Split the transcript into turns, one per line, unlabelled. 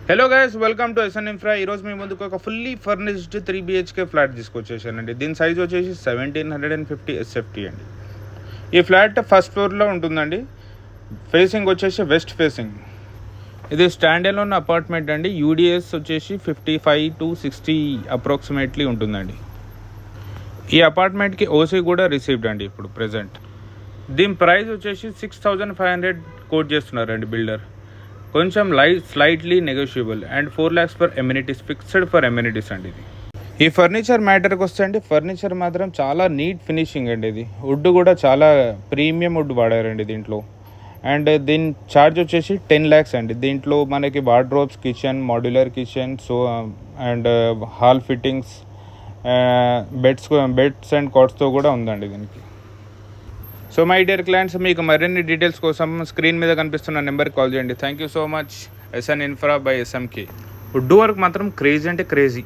Hello guys, welcome to SN Infra. ఈరోజు మీ ముందుకు ఒక ఫుల్లీ ఫర్నిష్డ్ 3 BHK ఫ్లాట్ తీసుకొచ్చేసానండి. దీని సైజ్ వచ్చేసి 1750 SFT అండి. ఈ ఫ్లాట్ ఫస్ట్ ఫ్లోర్లో ఉంటుందండి. ఫేసింగ్ వచ్చేసి వెస్ట్ ఫేసింగ్. ఇది స్టాండ్ అలోన్ అపార్ట్మెంట్ అండి. UDS వచ్చేసి 55 to 60 అప్రాక్సిమేట్లీ ఉంటుందండి. ఈ అపార్ట్మెంట్కి OC కూడా రిసీవ్డ్ అండి ఇప్పుడు ప్రెజెంట్. దీని ప్రైస్ వచ్చేసి 6500 కోట్ చేస్తున్నారండి బిల్డర్. కొంచెం slightly negotiable and 4 lakhs for amenities, fixed for amenities అండి ఇది. ఈ ఫర్నిచర్ మ్యాటర్కి వస్తే అండి, ఫర్నిచర్ మాత్రం చాలా నీట్ ఫినిషింగ్ అండి. ఇది వుడ్ కూడా చాలా ప్రీమియం వుడ్ వాడారండి దీంట్లో. అండ్ దీని ఛార్జ్ వచ్చేసి 10 lakhs అండి. దీంట్లో మనకి wardrobes, kitchen, modular kitchen, so and hall fittings, beds and కాట్స్తో కూడా ఉందండి దీనికి. సో మై డియర్ క్లయింట్స్, మీకు మరిన్ని డీటెయిల్స్ కోసం స్క్రీన్ మీద కనిపిస్తున్న నెంబర్కి కాల్ చేయండి. Thank you so much. SN Infra by SMK. Wood work మాత్రం క్రేజీ అంటే క్రేజీ.